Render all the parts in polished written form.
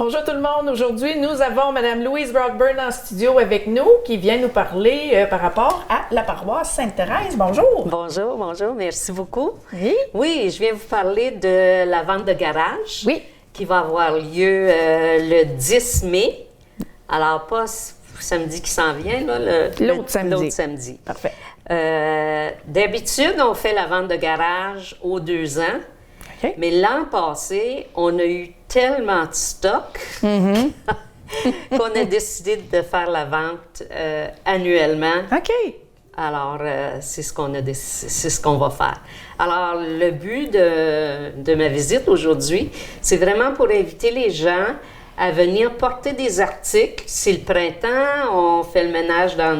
Bonjour tout le monde. Aujourd'hui, nous avons Mme Louise Brockburn en studio avec nous qui vient nous parler par rapport à la paroisse Sainte-Thérèse. Bonjour. Bonjour, bonjour. Merci beaucoup. Oui. Oui, je viens vous parler de la vente de garage qui va avoir lieu le 10 mai. Alors, pas samedi qui s'en vient, là, l'autre samedi. L'autre samedi. Parfait. D'habitude, on fait la vente de garage aux 2 ans. Okay. Mais l'an passé, on a eu tellement de stock qu'on a décidé de faire la vente annuellement. OK. Alors, c'est ce qu'on va faire. Alors, le but de ma visite aujourd'hui, c'est vraiment pour inviter les gens à venir porter des articles. C'est le printemps, on fait le ménage dans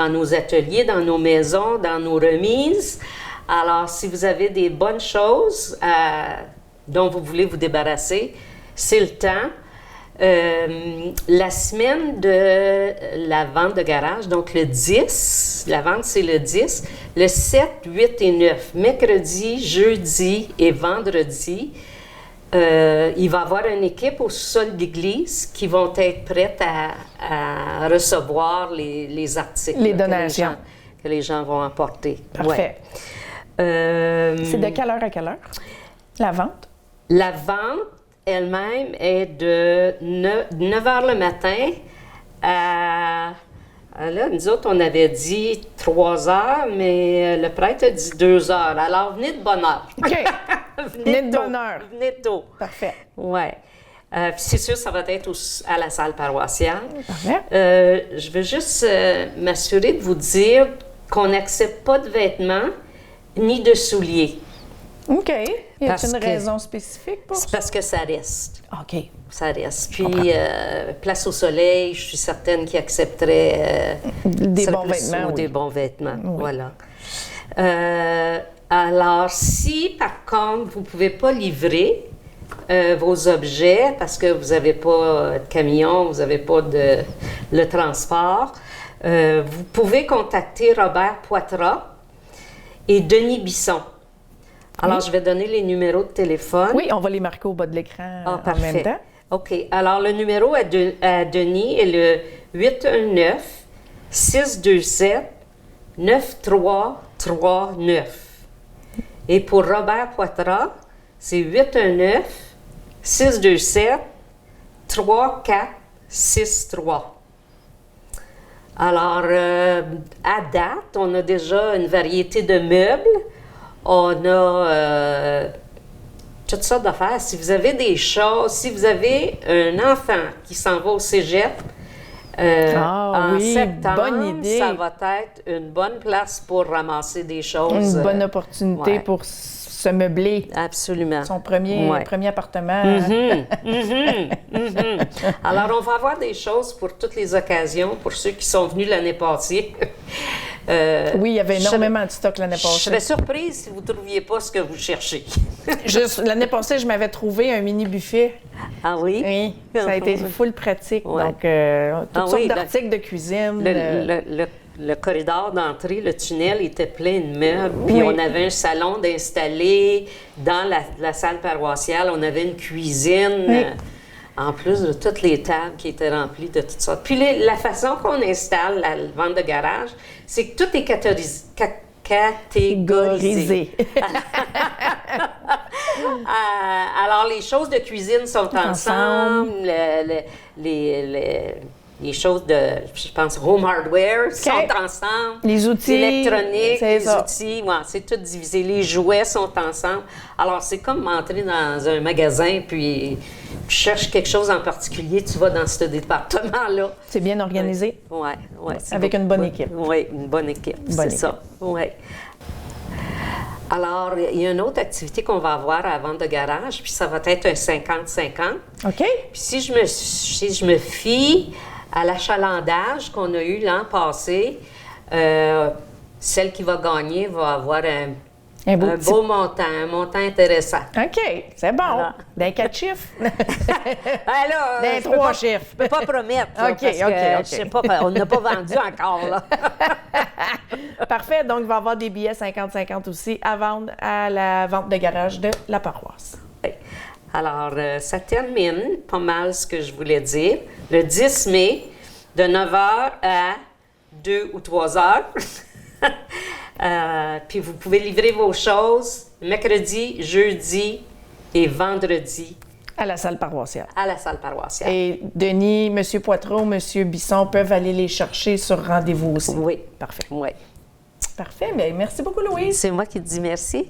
nos ateliers, dans nos maisons, dans nos remises. Alors, si vous avez des bonnes choses dont vous voulez vous débarrasser, c'est le temps. La semaine de la vente de garage, donc le 10, la vente c'est le 10, le 7, 8 et 9, mercredi, jeudi et vendredi, il va y avoir une équipe au sol d'église qui vont être prêtes à recevoir les articles. Les donations. Que les gens vont apporter. Parfait. Ouais. C'est de quelle heure à quelle heure, la vente? La vente elle-même est de 9 h le matin à... Là, nous autres, on avait dit 3 h, mais le prêtre a dit 2 h. Alors, venez de bonne heure. OK. venez de bonne heure. Venez tôt. Parfait. Oui. C'est sûr, ça va être à la salle paroissiale. Parfait. Je veux juste m'assurer de vous dire qu'on n'accepte pas de vêtements ni de souliers. OK. Y a une raison spécifique pour ça? C'est parce que ça reste. OK. Ça reste. Puis, place au soleil, je suis certaine qu'ils accepteraient des bons vêtements. Des bons vêtements, oui. Voilà. Alors, si, par contre, vous ne pouvez pas livrer vos objets parce que vous n'avez pas de camion, vous n'avez pas le transport, vous pouvez contacter Robert Poitras et Denis Bisson. Alors, je vais donner les numéros de téléphone. Oui, on va les marquer au bas de l'écran en même temps. OK. Alors, le numéro à Denis est le 819-627-9339. Et pour Robert Poitras, c'est 819-627-3463. Alors, à date, on a déjà une variété de meubles. On a toutes sortes d'affaires. Si vous avez des choses, si vous avez un enfant qui s'en va au cégep en septembre, bonne idée. Ça va être une bonne place pour ramasser des choses. Une bonne opportunité pour se meubler. Absolument. Son premier appartement. Alors, on va avoir des choses pour toutes les occasions, pour ceux qui sont venus l'année passée. Oui, il y avait énormément de stock l'année passée. Je serais surprise si vous ne trouviez pas ce que vous cherchez. L'année passée, je m'avais trouvé un mini buffet. Ah oui? Oui, ça a été full pratique. Ouais. Donc, toutes sortes d'articles de cuisine. Le corridor d'entrée, le tunnel était plein de meubles. Puis on avait un salon d'installer dans la salle paroissiale. On avait une cuisine. Oui. En plus de toutes les tables qui étaient remplies de toutes sortes. Puis la façon qu'on installe la vente de garage, c'est que tout est catégorisé. Alors, les choses de cuisine sont ensemble. Les choses de, je pense, home hardware sont ensemble. Les outils. Électroniques, outils, c'est tout divisé. Les jouets sont ensemble. Alors, c'est comme entrer dans un magasin, puis tu cherches quelque chose en particulier, tu vas dans ce département-là. C'est bien organisé? Oui. Avec une bonne équipe. Oui, une bonne équipe, c'est ça. Oui. Alors, il y a une autre activité qu'on va avoir à la vente de garage, puis ça va être un 50-50. OK. Puis si je me fie à l'achalandage qu'on a eu l'an passé, celle qui va gagner va avoir un beau montant, un montant intéressant. OK, c'est bon. Voilà. D'un 4 chiffres? D'un 3 chiffres. Je ne peux pas promettre. Là, OK. Je sais pas, on n'a pas vendu encore. Là. Parfait. Donc, il va y avoir des billets 50-50 aussi à vendre à la vente de garage de la paroisse. Alors, ça termine pas mal ce que je voulais dire. Le 10 mai, de 9 h à 2 ou 3 heures. Puis vous pouvez livrer vos choses mercredi, jeudi et vendredi À la salle paroissiale. à la salle paroissiale. Et Denis, M. Poitreau, M. Bisson peuvent aller les chercher sur rendez-vous aussi. Oui. Parfait. Oui. Parfait. Bien, merci beaucoup, Louise. C'est moi qui te dis merci.